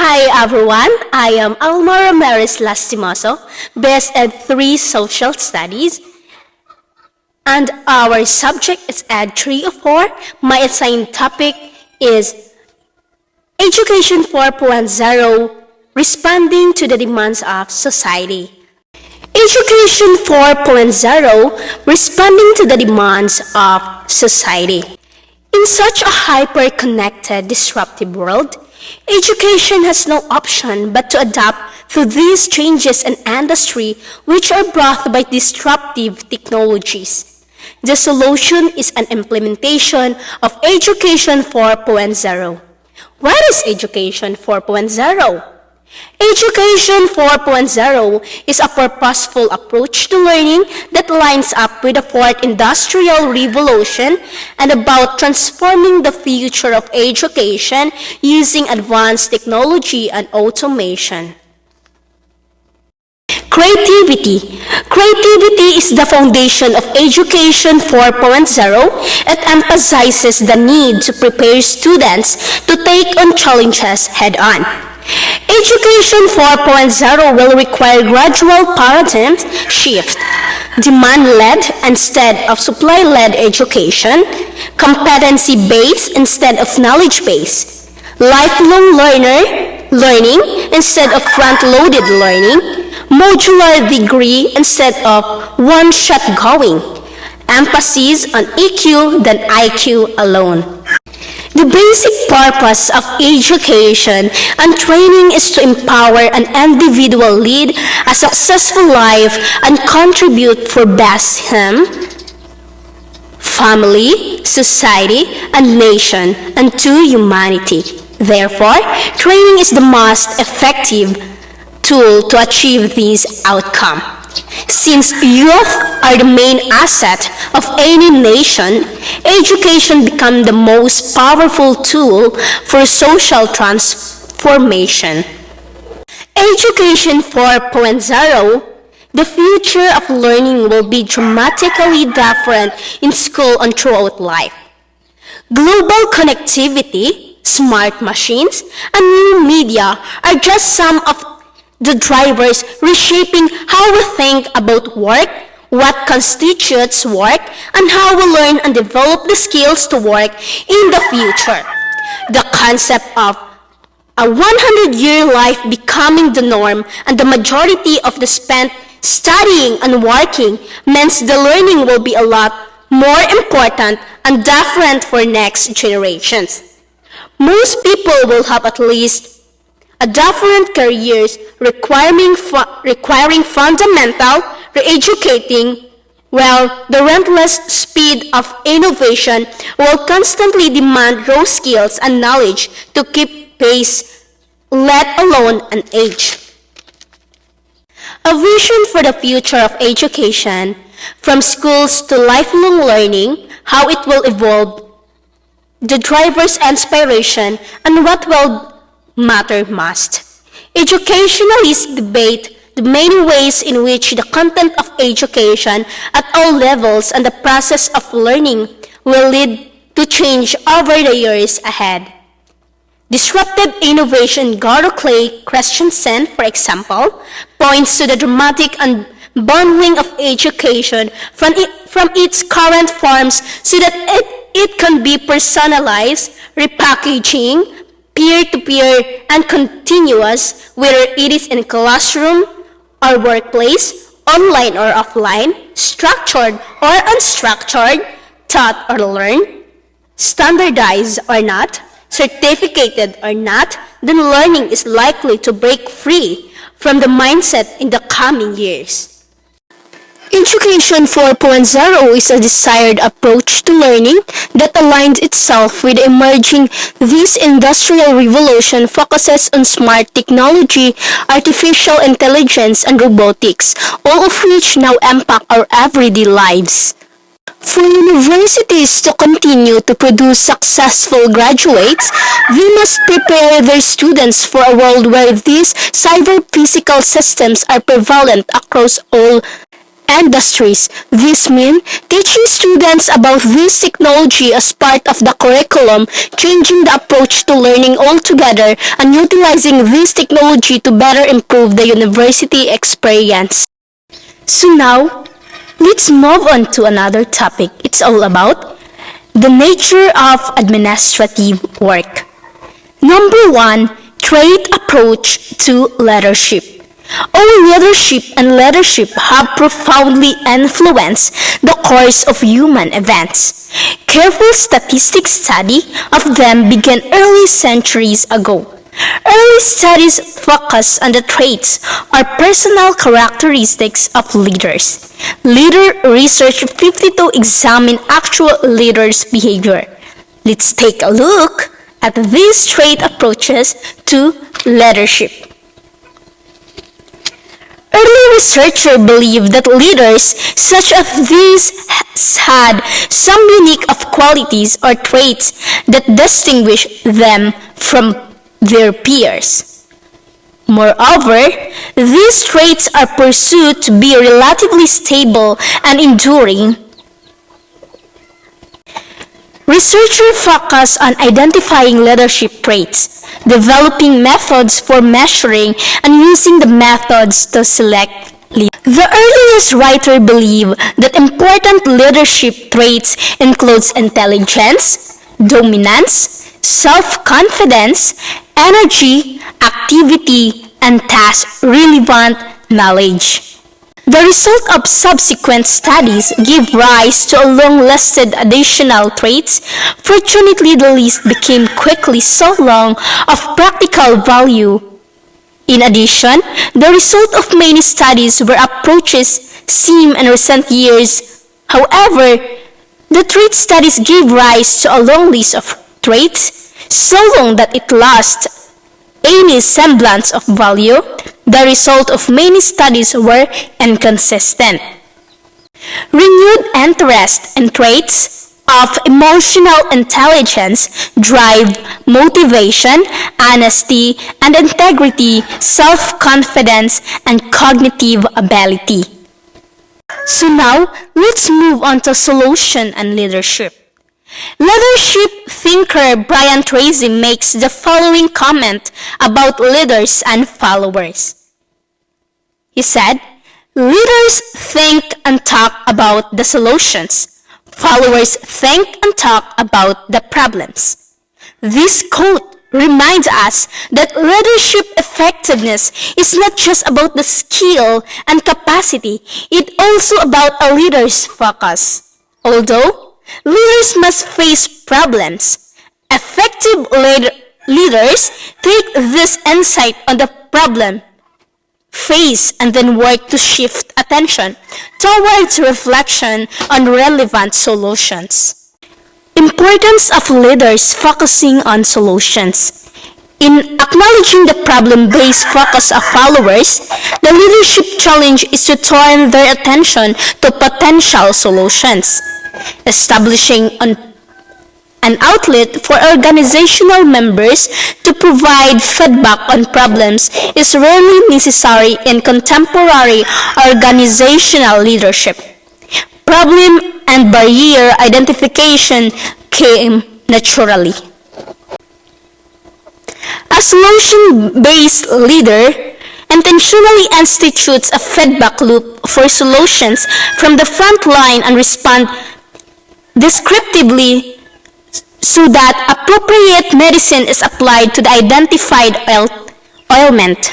Hi everyone, I am Alma Ramirez Lastimoso, Best Ed 3 Social Studies, and our subject is Ed 304. My assigned topic is Education 4.0, Responding to the Demands of Society. Education 4.0, Responding to the Demands of Society. In such a hyper-connected, disruptive world, education has no option but to adapt to these changes in industry which are brought by disruptive technologies. The solution is an implementation of Education 4.0. What is Education 4.0? Education 4.0 is a purposeful approach to learning that lines up with the Fourth Industrial Revolution and about transforming the future of education using advanced technology and automation. Creativity. Creativity is the foundation of Education 4.0. It emphasizes the need to prepare students to take on challenges head-on. Education 4.0 will require gradual paradigm shift, demand-led instead of supply-led education, competency-based instead of knowledge-based, lifelong learning instead of front-loaded learning, modular degree instead of one-shot going, emphasis on EQ than IQ alone. The basic purpose of education and training is to empower an individual lead a successful life and contribute for best him, family, society, and nation, and to humanity. Therefore, training is the most effective tool to achieve this outcome. Since youth are the main asset of any nation, education becomes the most powerful tool for social transformation. Education 4.0, the future of learning will be dramatically different in school and throughout life. Global connectivity, smart machines, and new media are just some of the drivers reshaping how we think about work, what constitutes work, and how we learn and develop the skills to work in the future. The concept of a 100-year life becoming the norm and the majority of the spent studying and working means the learning will be a lot more important and different for next generations. Most people will have at least a different careers requiring fundamental re-educating, while the relentless speed of innovation will constantly demand raw skills and knowledge to keep pace, let alone an age. A vision for the future of education, from schools to lifelong learning, how it will evolve, the driver's inspiration, and what will matter most. Educationalists debate the many ways in which the content of education at all levels and the process of learning will lead to change over the years ahead. Disruptive innovation Garo Clay Christensen, for example, points to the dramatic unbundling of education from its current forms so that it can be personalized, repackaging, peer-to-peer, and continuous, whether it is in classroom or workplace, online or offline, structured or unstructured, taught or learned, standardized or not, certificated or not, then learning is likely to break free from the mindset in the coming years. Education 4.0 is a desired approach to learning that aligns itself with emerging this industrial revolution focuses on smart technology, artificial intelligence, and robotics, all of which now impact our everyday lives. For universities to continue to produce successful graduates, they must prepare their students for a world where these cyber-physical systems are prevalent across all industries. This means teaching students about this technology as part of the curriculum, changing the approach to learning altogether, and utilizing this technology to better improve the university experience. So now, let's move on to another topic. It's all about the nature of administrative work. Number 1, trait approach to leadership. All leadership have profoundly influenced the course of human events. Careful statistic study of them began early centuries ago. Early studies focus on the traits or personal characteristics of leaders. Leader Research 52 examine actual leaders' behavior. Let's take a look at these trait approaches to leadership. Early researchers believed that leaders such as these had some unique of qualities or traits that distinguish them from their peers. Moreover, these traits are pursued to be relatively stable and enduring. Researchers focus on identifying leadership traits, developing methods for measuring, and using the methods to select leaders. The earliest writers believed that important leadership traits include intelligence, dominance, self-confidence, energy, activity, and task-relevant knowledge. The result of subsequent studies give rise to a long-listed additional traits. Fortunately, the list became quickly so long of practical value. In addition, the result of many studies where approaches seen in recent years. However, the trait studies give rise to a long list of traits, so long that it lost any semblance of value. The result of many studies were inconsistent. Renewed interest in traits of emotional intelligence, drive, motivation, honesty, and integrity, self-confidence, and cognitive ability. So now, let's move on to solution and leadership. Leadership thinker Brian Tracy makes the following comment about leaders and followers. He said, "Leaders think and talk about the solutions. Followers think and talk about the problems." This quote reminds us that leadership effectiveness is not just about the skill and capacity, it's also about a leader's focus. Although leaders must face problems, effective leaders take this insight on the problem, face, and then work to shift attention towards reflection on relevant solutions. Importance of leaders focusing on solutions. In acknowledging the problem-based focus of followers, the leadership challenge is to turn their attention to potential solutions. Establishing an outlet for organizational members to provide feedback on problems is rarely necessary in contemporary organizational leadership. Problem and barrier identification came naturally. A solution-based leader intentionally institutes a feedback loop for solutions from the front line and respond descriptively so that appropriate medicine is applied to the identified ailment.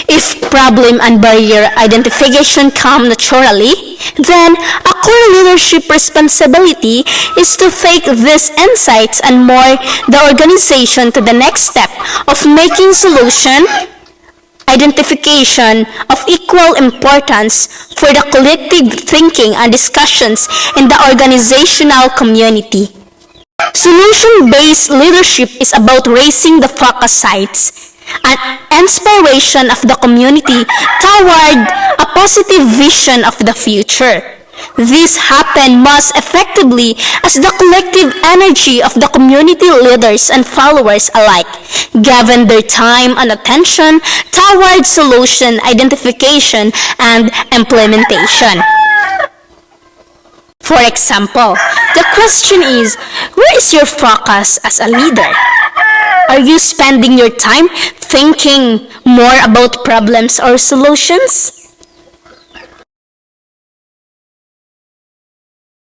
If problem and barrier identification come naturally, then a core leadership responsibility is to take these insights and more the organization to the next step of making solution identification of equal importance for the collective thinking and discussions in the organizational community. Solution-based leadership is about raising the focus sites and inspiration of the community toward a positive vision of the future. This happens most effectively as the collective energy of the community leaders and followers alike given their time and attention toward solution identification and implementation. For example, the question is, where is your focus as a leader? Are you spending your time thinking more about problems or solutions?